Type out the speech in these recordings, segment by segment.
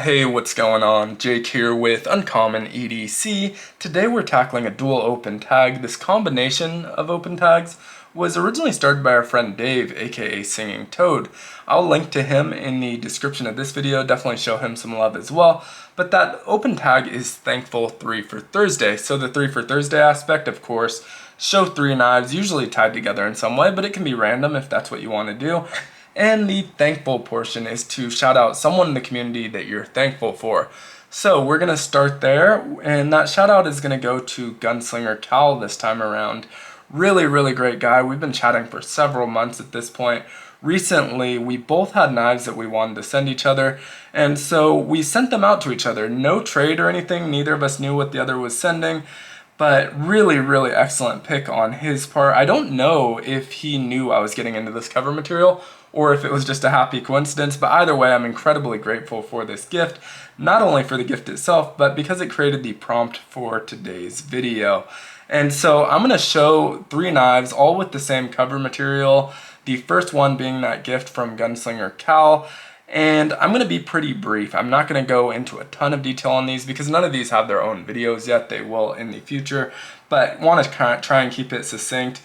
Hey, what's going on? Jake here with Uncommon EDC. Today we're tackling a dual open tag. This combination of open tags was originally started by our friend Dave, aka Singing Toad. I'll link to him in the description of this video, definitely show him some love as well. But that open tag is Thankful 3 for Thursday. So the 3 for Thursday aspect, of course, show 3 knives, usually tied together in some way, but it can be random if that's what you want to do. And the thankful portion is to shout out someone in the community that you're thankful for. So we're going to start there, and that shout out is going to go to Gunslinger Cal this time around. Really great guy. We've been chatting for several months at this point. Recently, we both had knives that we wanted to send each other, and so we sent them out to each other. No trade or anything, neither of us knew what the other was sending. But really excellent pick on his part. I don't know if he knew I was getting into this cover material or if it was just a happy coincidence, but either way, I'm incredibly grateful for this gift, not only for the gift itself, but because it created the prompt for today's video. And so I'm gonna show 3 knives, all with the same cover material, the first one being that gift from Gunslinger Cal. And I'm going to be pretty brief. I'm not going to go into a ton of detail on these because none of these have their own videos yet. They will in the future, but want to try and keep it succinct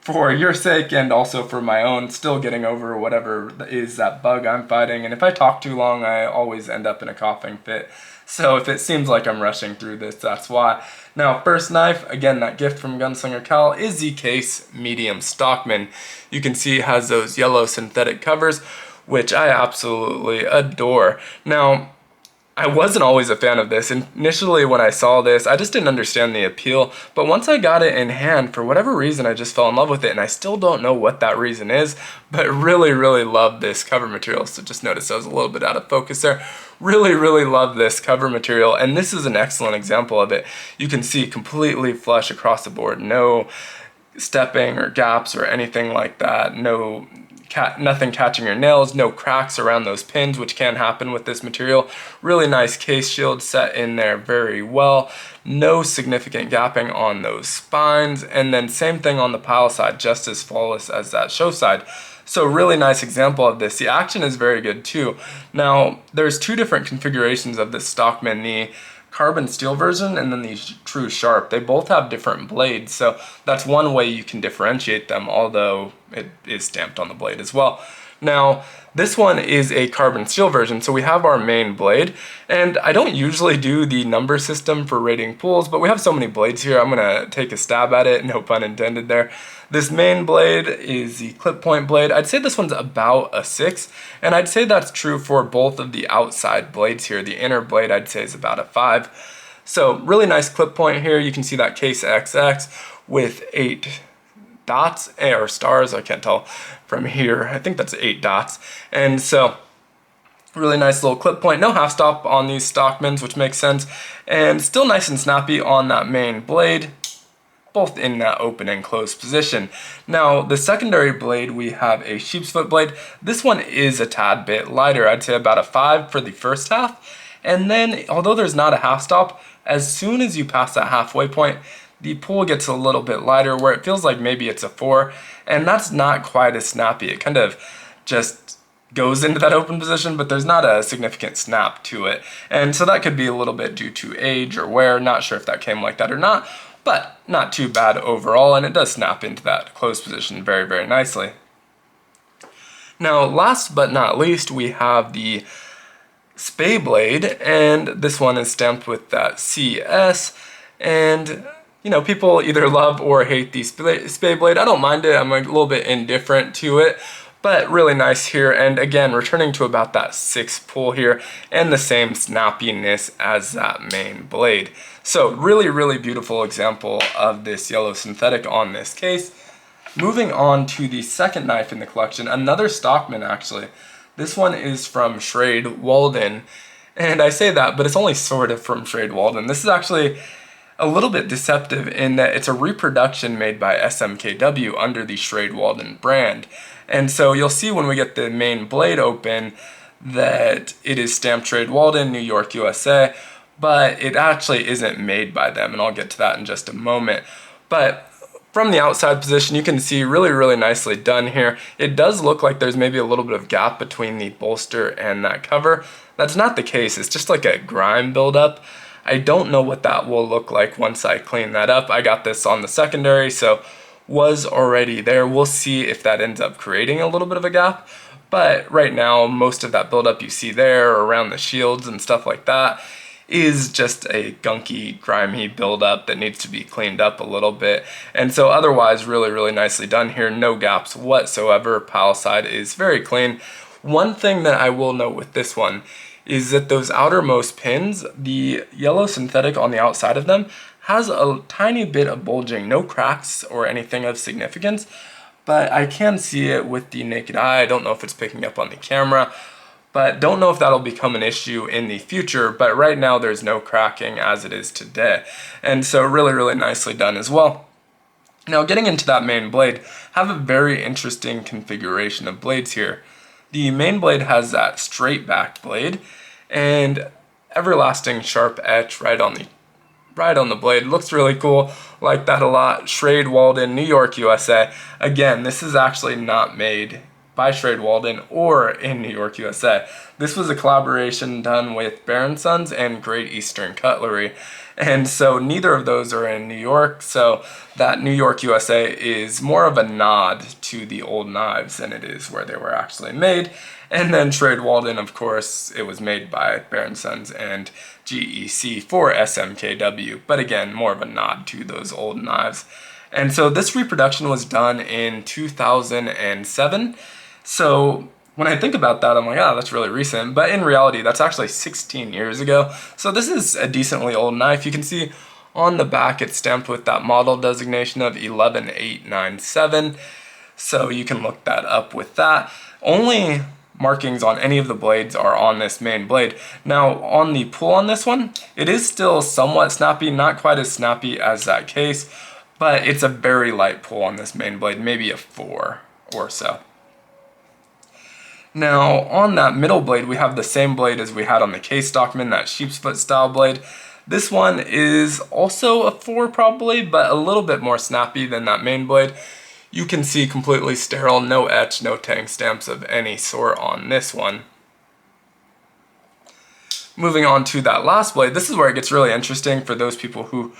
for your sake and also for my own, still getting over whatever is that bug I'm fighting. And if I talk too long, I always end up in a coughing fit. So if it seems like I'm rushing through this, that's why. Now, first knife, again, that gift from Gunslinger Cal is the Case Medium Stockman. You can see it has those yellow synthetic covers, which I absolutely adore. Now, I wasn't always a fan of this. Initially, when I saw this, I just didn't understand the appeal, but once I got it in hand, for whatever reason, I just fell in love with it, and I still don't know what that reason is, but really love this cover material. So just notice I was a little bit out of focus there. Really love this cover material, and this is an excellent example of it. You can see completely flush across the board, no stepping or gaps or anything like that, nothing catching your nails, no cracks around those pins, which can happen with this material. Really nice case shield set in there very well. No significant gapping on those spines. And then same thing on the pile side, just as flawless as that show side. So really nice example of this. The action is very good too. Now, there's 2 different configurations of this Stockman, the carbon steel version and then the true sharp. They both have different blades, so that's one way you can differentiate them, although it is stamped on the blade as well. Now, this one is a carbon steel version, so we have our main blade, and I don't usually do the number system for rating pools, but we have so many blades here, I'm gonna take a stab at it, no pun intended there. This main blade is the clip point blade. I'd say this one's about a 6, and I'd say that's true for both of the outside blades here. The inner blade I'd say is about a 5. So really nice clip point here. You can see that Case XX with 8 dots, or stars, I can't tell from here. I think that's 8 dots. And so really nice little clip point, no half stop on these Stockmans, which makes sense, and still nice and snappy on that main blade, both in that open and closed position. Now, the secondary blade, we have a sheep's foot blade. This one is a tad bit lighter. I'd say about a 5 for the first half. And then, although there's not a half stop, as soon as you pass that halfway point, the pull gets a little bit lighter where it feels like maybe it's a 4. And that's not quite as snappy. It kind of just goes into that open position, but there's not a significant snap to it. And so that could be a little bit due to age or wear. Not sure if that came like that or not, but not too bad overall, and it does snap into that closed position very nicely. Now, last but not least, we have the Spey blade, and this one is stamped with that CS, and you know, people either love or hate the Spey blade. I don't mind it, I'm a little bit indifferent to it, but really nice here, and again, returning to about that 6 pull here, and the same snappiness as that main blade. So really beautiful example of this yellow synthetic on this case. Moving on to the second knife in the collection, another Stockman actually. This one is from Schrade Walden, and I say that, but it's only sort of from Schrade Walden. This is actually a little bit deceptive in that it's a reproduction made by SMKW under the Schrade Walden brand. And so you'll see when we get the main blade open that it is stamped Schrade Walden, New York, USA, but it actually isn't made by them, and I'll get to that in just a moment. But From the outside position, you can see really nicely done here. It does look like there's maybe a little bit of gap between the bolster and that cover. That's not the case, it's just like a grime buildup. I don't know what that will look like once I clean that up. I got this on the secondary, so was already there. We'll see if that ends up creating a little bit of a gap. But right now, most of that buildup you see there around the shields and stuff like that is just a gunky, grimy buildup that needs to be cleaned up a little bit. And so otherwise, really nicely done here. No gaps whatsoever. Palisade is very clean. One thing that I will note with this one is that those outermost pins, the yellow synthetic on the outside of them has a tiny bit of bulging, no cracks or anything of significance, but I can see it with the naked eye. I don't know if it's picking up on the camera, but don't know if that'll become an issue in the future. But right now there's no cracking as it is today. And so really nicely done as well. Now getting into that main blade, have a very interesting configuration of blades here. The main blade has that straight back blade and everlasting sharp etch right on the blade. Looks really cool, like that a lot. Schrade Walden, New York, USA. Again, this is actually not made by Schrade Walden or in New York, USA. This was a collaboration done with Baron Sons and Great Eastern Cutlery. And so neither of those are in New York, so that New York, USA is more of a nod to the old knives than it is where they were actually made. And then Schrade Walden, of course, it was made by Baron Sons and GEC for SMKW, but again, more of a nod to those old knives. And so this reproduction was done in 2007. So when I think about that, I'm like, oh, that's really recent. But in reality, that's actually 16 years ago. So this is a decently old knife. You can see on the back, it's stamped with that model designation of 11897. So you can look that up with that. Only markings on any of the blades are on this main blade. Now on the pull on this one, it is still somewhat snappy, not quite as snappy as that case, but it's a very light pull on this main blade, maybe a 4 or so. Now on that middle blade, we have the same blade as we had on the case Stockman, that sheep's foot style blade. This one is also a 4 probably, but a little bit more snappy than that main blade. You can see completely sterile, no etch, no tang stamps of any sort on this one. Moving on to that last blade, this is where it gets really interesting for those people who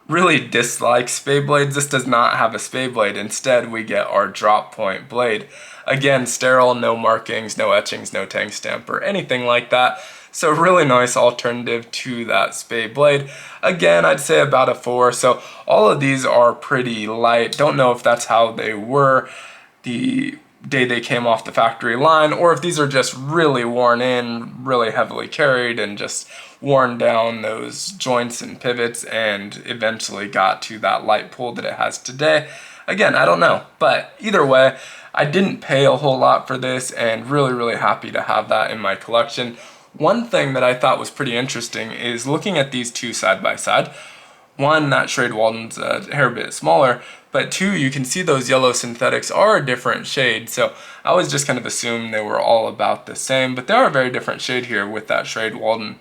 really dislike spade blades. This does not have a spade blade. Instead, we get our drop point blade. Again, sterile, no markings, no etchings, no tang stamp or anything like that. So really nice alternative to that spade blade. Again, I'd say about a 4. So all of these are pretty light. Don't know if that's how they were the day they came off the factory line, or if these are just really worn in, really heavily carried, and just worn down those joints and pivots and eventually got to that light pull that it has today. Again, I don't know, but either way, I didn't pay a whole lot for this and really happy to have that in my collection. One thing that I thought was pretty interesting is looking at these two side by side. One, that Schrade Walden's a hair bit smaller, but two, you can see those yellow synthetics are a different shade, so I always just kind of assumed they were all about the same, but they are a very different shade here, with that Schrade Walden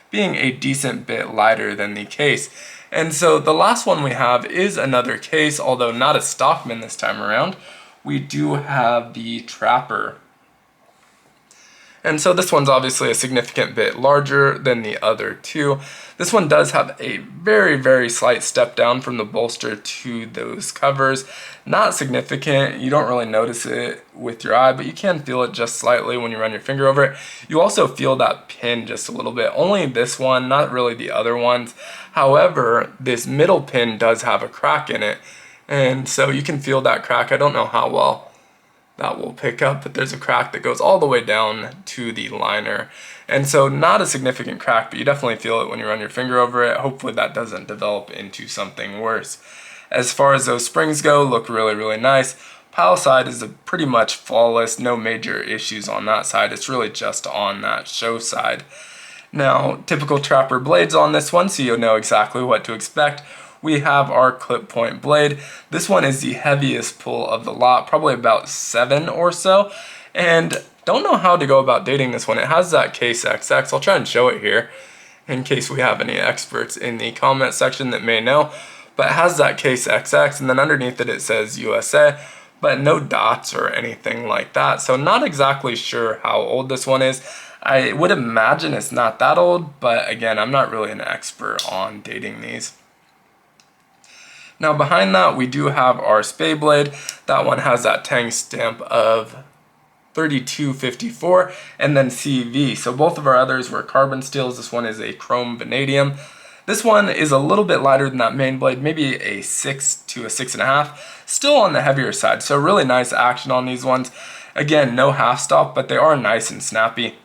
being a decent bit lighter than the case. And so the last one we have is another case, although not a Stockman this time around. We do have the Trapper. And so this one's obviously a significant bit larger than the other two. This one does have a very slight step down from the bolster to those covers. Not significant, you don't really notice it with your eye, but you can feel it just slightly when you run your finger over it. You also feel that pin just a little bit. Only this one, not really the other ones. However, this middle pin does have a crack in it, and so you can feel that crack. I don't know how well that will pick up, but there's a crack that goes all the way down to the liner. And so not a significant crack, but you definitely feel it when you run your finger over it. Hopefully that doesn't develop into something worse. As far as those springs go, look really nice. Palisade is pretty much flawless, no major issues on that side. It's really just on that show side. Now, typical Trapper blades on this one, so you'll know exactly what to expect. We have our clip point blade. This one is the heaviest pull of the lot, probably about 7 or so. And don't know how to go about dating this one. It has that case XX. I'll try and show it here in case we have any experts in the comment section that may know. but it has that case XX, and then underneath it says USA, but no dots or anything like that. So not exactly sure how old this one is. I would imagine it's not that old, but again, I'm not really an expert on dating these. Now behind that, we do have our Spayblade. That one has that Tang stamp of 3254 and then CV. So both of our others were carbon steels. This one is a chrome vanadium. This one is a little bit lighter than that main blade, maybe a 6 to a 6.5, still on the heavier side. So really nice action on these ones. Again, no half stop, but they are nice and snappy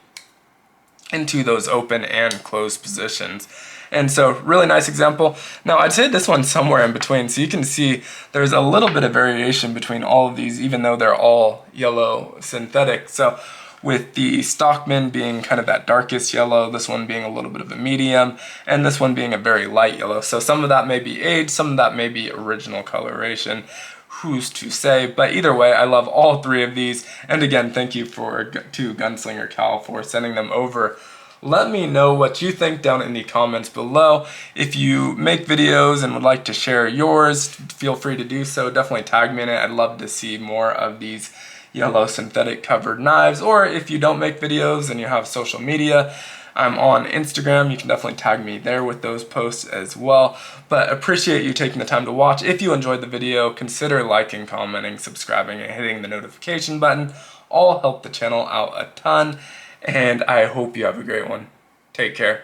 into those open and closed positions. And so really nice example. Now I'd say this one's somewhere in between, so you can see there's a little bit of variation between all of these, even though they're all yellow synthetic. So with the Stockman being kind of that darkest yellow, this one being a little bit of a medium, and this one being a very light yellow. So some of that may be age, some of that may be original coloration. Who's to say? But either way, I love all three of these. And again, thank you to Gunslinger Cal for sending them over. Let me know what you think down in the comments below. If you make videos and would like to share yours, feel free to do so. Definitely tag me in it. I'd love to see more of these yellow synthetic covered knives. Or if you don't make videos and you have social media, I'm on Instagram. You can definitely tag me there with those posts as well. But appreciate you taking the time to watch. If you enjoyed the video, consider liking, commenting, subscribing, and hitting the notification button. All help the channel out a ton. And I hope you have a great one. Take care.